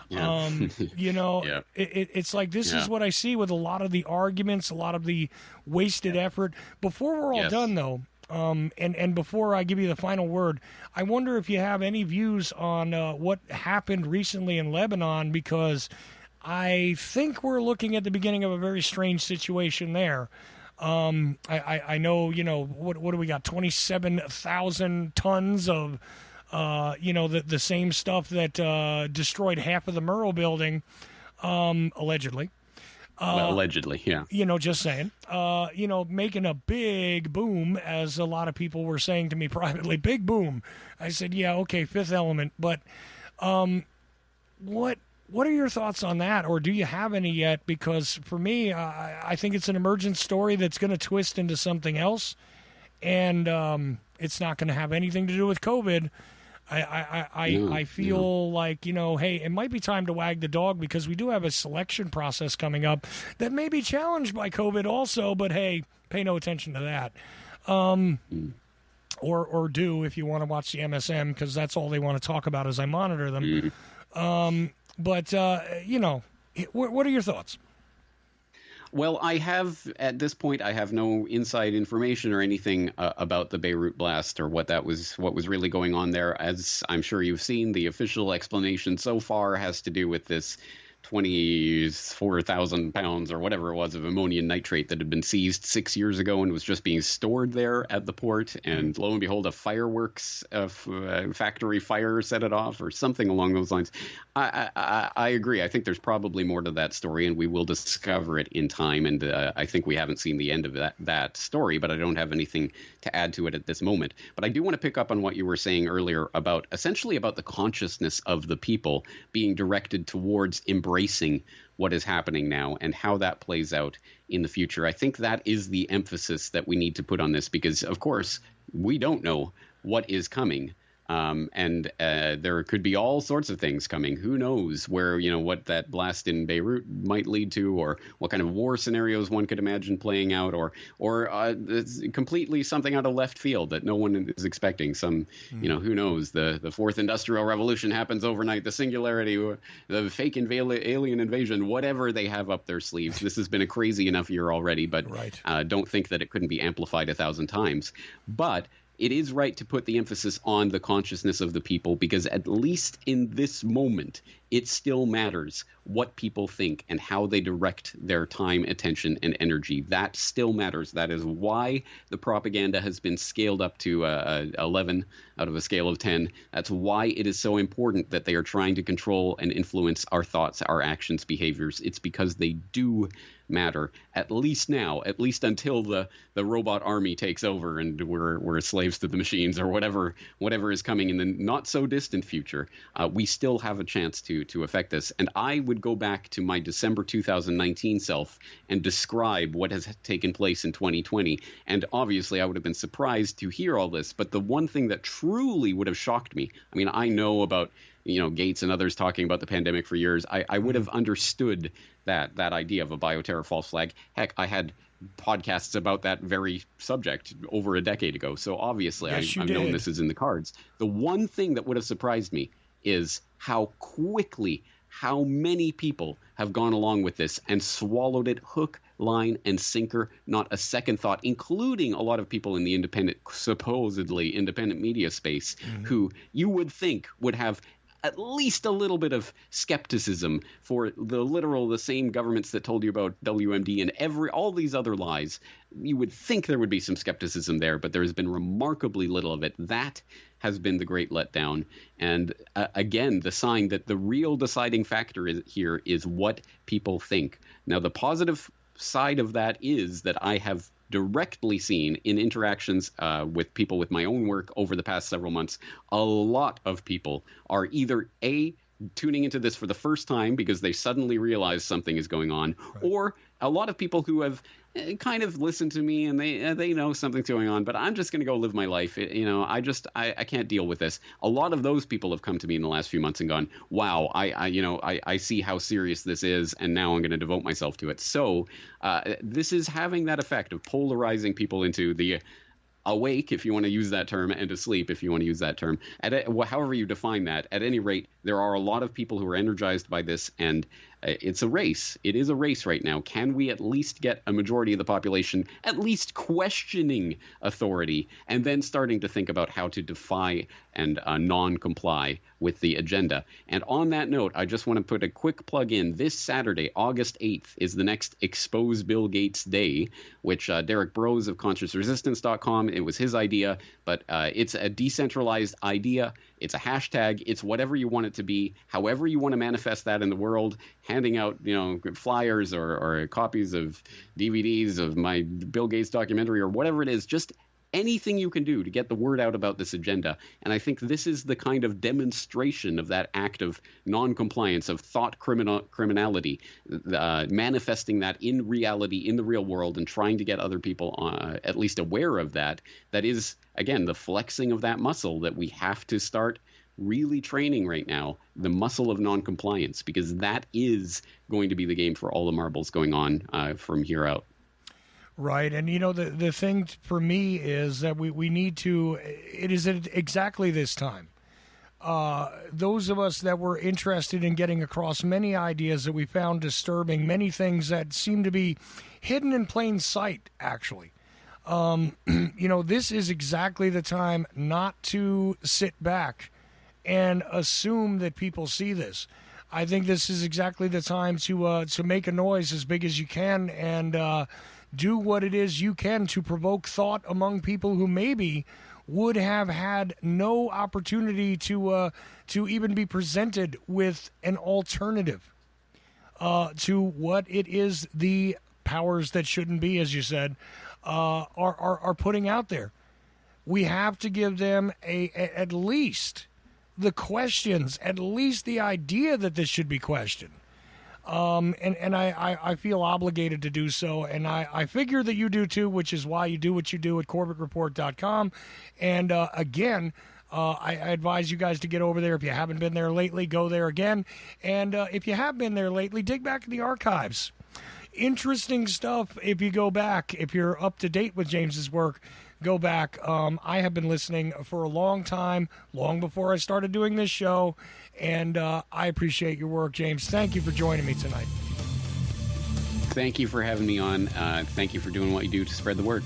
Yeah. Yeah. It's like this is what I see with a lot of the arguments, a lot of the wasted effort. Before we're all done, though, and before I give you the final word, I wonder if you have any views on what happened recently in Lebanon, because I think we're looking at the beginning of a very strange situation there. I know, what do we got? 27,000 tons of, the same stuff that destroyed half of the Murrow building, allegedly. Allegedly, yeah. Just saying. Making a big boom, as a lot of people were saying to me privately. Big boom. I said, yeah, okay, Fifth Element. But what What are your thoughts on that, or do you have any yet? Because for me, I think it's an emergent story that's going to twist into something else, and it's not going to have anything to do with COVID. I feel like, hey, it might be time to wag the dog, because we do have a selection process coming up that may be challenged by COVID also, but hey, pay no attention to that. Or do, if you want to watch the MSM, because that's all they want to talk about as I monitor them. But what are your thoughts? Well, at this point, I have no inside information or anything about the Beirut blast, or what was really going on there. As I'm sure you've seen, the official explanation so far has to do with this 24,000 pounds or whatever it was of ammonium nitrate that had been seized 6 years ago and was just being stored there at the port. And lo and behold, a fireworks factory fire set it off, or something along those lines. I agree. I think there's probably more to that story, and we will discover it in time. And I think we haven't seen the end of that story, but I don't have anything to add to it at this moment. But I do want to pick up on what you were saying earlier about the consciousness of the people being directed towards embracing what is happening now and how that plays out in the future. I think that is the emphasis that we need to put on this, because, of course, we don't know what is coming. And there could be all sorts of things coming. Who knows where, what that blast in Beirut might lead to, or what kind of war scenarios one could imagine playing out, or it's completely something out of left field that no one is expecting. Who knows? The fourth industrial revolution happens overnight, the singularity, the fake alien invasion, whatever they have up their sleeves. This has been a crazy enough year already, but don't think that it couldn't be amplified 1,000 times. But it is right to put the emphasis on the consciousness of the people, because at least in this moment, it still matters what people think and how they direct their time, attention, and energy. That still matters. That is why the propaganda has been scaled up to 11 out of a scale of 10. That's why it is so important that they are trying to control and influence our thoughts, our actions, behaviors. It's because they do matter, at least now, at least until the robot army takes over and we're slaves to the machines, or whatever is coming in the not so distant future. We still have a chance to affect this. And I would go back to my December 2019 self and describe what has taken place in 2020. And obviously I would have been surprised to hear all this, but the one thing that truly would have shocked me, I mean, I know about Gates and others talking about the pandemic for years. I would have understood that idea of a bioterror false flag. Heck, I had podcasts about that very subject over a decade ago. So obviously I've known this is in the cards. The one thing that would have surprised me is how quickly, how many people have gone along with this and swallowed it hook, line, and sinker, not a second thought, including a lot of people in the supposedly independent media space, who you would think would have at least a little bit of skepticism for the same governments that told you about WMD and all these other lies. You would think there would be some skepticism there, but there has been remarkably little of it. That has been the great letdown. And again, the sign that the real deciding factor here is what people think. Now, the positive side of that is that I have directly seen in interactions with people with my own work over the past several months, a lot of people are either tuning into this for the first time because they suddenly realize something is going on, or a lot of people who have kind of listened to me and they know something's going on, but I'm just going to go live my life. I can't deal with this. A lot of those people have come to me in the last few months and gone, wow, I see how serious this is, and now I'm going to devote myself to it. So this is having that effect of polarizing people into the awake, if you want to use that term, and asleep, if you want to use that term. However you define that, at any rate, there are a lot of people who are energized by this, and it's a race. It is a race right now. Can we at least get a majority of the population at least questioning authority, and then starting to think about how to defy and non-comply with the agenda? And on that note, I just want to put a quick plug in. This Saturday, August 8th, is the next Expose Bill Gates Day, which Derek Brose of ConsciousResistance.com, it was his idea, but it's a decentralized idea. It's a hashtag. It's whatever you want it to be, however you want to manifest that in the world, handing out, flyers or copies of DVDs of my Bill Gates documentary or whatever it is. Just anything you can do to get the word out about this agenda. And I think this is the kind of demonstration of that act of non-compliance, of thought criminality, manifesting that in reality, in the real world, and trying to get other people at least aware of that. That is, again, the flexing of that muscle that we have to start really training right now, the muscle of non-compliance, because that is going to be the game for all the marbles going on from here out. Right. And, the thing for me is that we need to, it is at exactly this time. Those of us that were interested in getting across many ideas that we found disturbing, many things that seem to be hidden in plain sight, actually. This is exactly the time not to sit back and assume that people see this. I think this is exactly the time to make a noise as big as you can and do what it is you can to provoke thought among people who maybe would have had no opportunity to even be presented with an alternative to what it is the powers that shouldn't be, as you said, are putting out there. We have to give them at least the questions, at least the idea that this should be questioned. And I feel obligated to do so, and I figure that you do too, which is why you do what you do at CorbettReport.com. And again, I advise you guys to get over there. If you haven't been there lately, go there again. And if you have been there lately, dig back in the archives. Interesting stuff if you go back, if you're up to date with James's work. Go back. I have been listening for a long time, long before I started doing this show, and I appreciate your work, James. Thank you for joining me tonight. Thank you for having me on. Thank you for doing what you do to spread the word.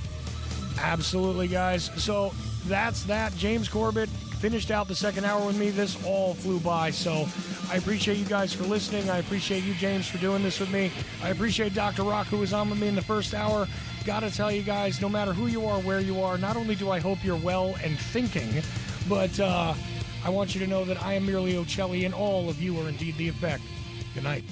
Absolutely, guys. So that's that. James Corbett finished out the second hour with me. This all flew by, so I appreciate you guys for listening. I appreciate you, James, for doing this with me. I appreciate Dr. Rock, who was on with me in the first hour. Gotta tell you guys, no matter who you are, where you are, not only do I hope you're well and thinking, but I want you to know that I am merely Ocelli, and all of you are indeed the effect. Good night.